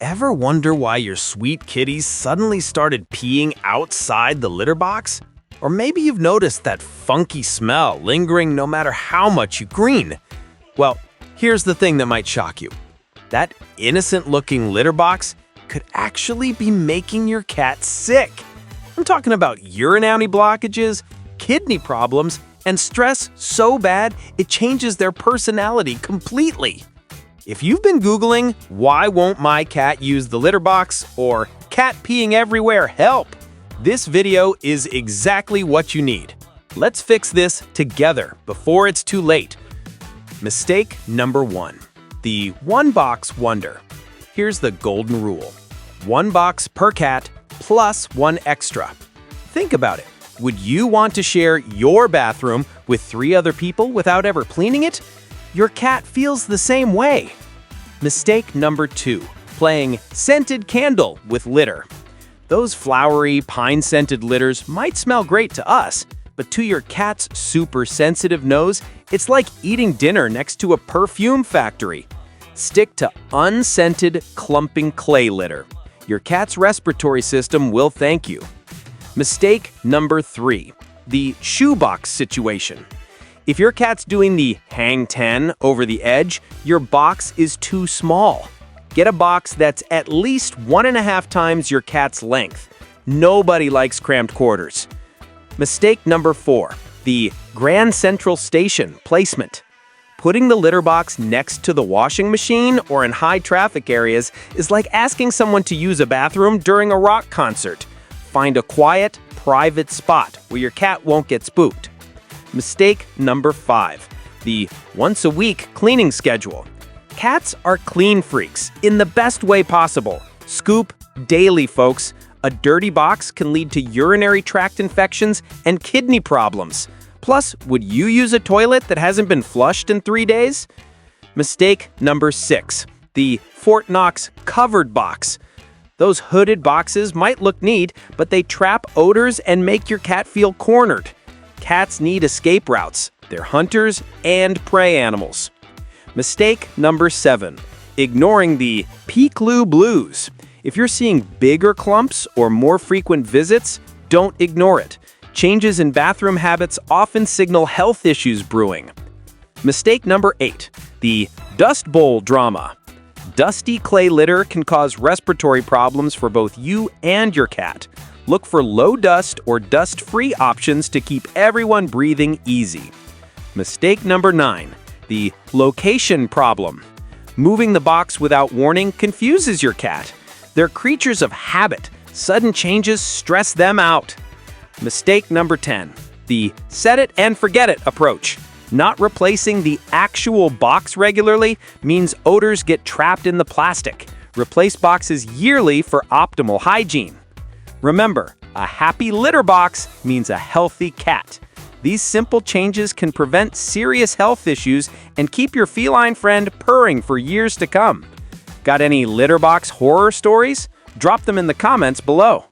Ever wonder why your sweet kitties suddenly started peeing outside the litter box? Or maybe you've noticed that funky smell lingering no matter how much you clean. Well, here's the thing that might shock you. That innocent-looking litter box could actually be making your cat sick. I'm talking about urinary blockages, kidney problems, and stress so bad it changes their personality completely. If you've been Googling, "Why won't my cat use the litter box?" or "Cat peeing everywhere, help!" this video is exactly what you need. Let's fix this together before it's too late. Mistake number 1. The one box wonder. Here's the golden rule. 1 box per cat plus 1 extra. Think about it. Would you want to share your bathroom with 3 other people without ever cleaning it? Your cat feels the same way. Mistake number 2. Playing scented candle with litter. Those flowery, pine-scented litters might smell great to us, but to your cat's super sensitive nose, it's like eating dinner next to a perfume factory. Stick to unscented, clumping clay litter. Your cat's respiratory system will thank you. Mistake number 3. The shoebox situation. If your cat's doing the hang 10 over the edge, your box is too small. Get a box that's at least 1.5 times your cat's length. Nobody likes cramped quarters. Mistake number 4. The Grand Central Station placement. Putting the litter box next to the washing machine or in high traffic areas is like asking someone to use a bathroom during a rock concert. Find a quiet, private spot where your cat won't get spooked. Mistake number 5. The once-a-week cleaning schedule. Cats are clean freaks in the best way possible. Scoop daily, folks. A dirty box can lead to urinary tract infections and kidney problems. Plus, would you use a toilet that hasn't been flushed in 3 days? Mistake number 6. The Fort Knox covered box. Those hooded boxes might look neat, but they trap odors and make your cat feel cornered. Cats need escape routes. They're hunters and prey animals. Mistake number 7. Ignoring the Pee-Clue blues. If you're seeing bigger clumps or more frequent visits, don't ignore it. Changes in bathroom habits often signal health issues brewing. Mistake number 8. The dust bowl drama. Dusty clay litter can cause respiratory problems for both you and your cat. Look for low-dust or dust-free options to keep everyone breathing easy. Mistake number 9. The location problem. Moving the box without warning confuses your cat. They're creatures of habit. Sudden changes stress them out. Mistake number 10. The set it and forget it approach. Not replacing the actual box regularly means odors get trapped in the plastic. Replace boxes yearly for optimal hygiene. Remember, a happy litter box means a healthy cat. These simple changes can prevent serious health issues and keep your feline friend purring for years to come. Got any litter box horror stories? Drop them in the comments below.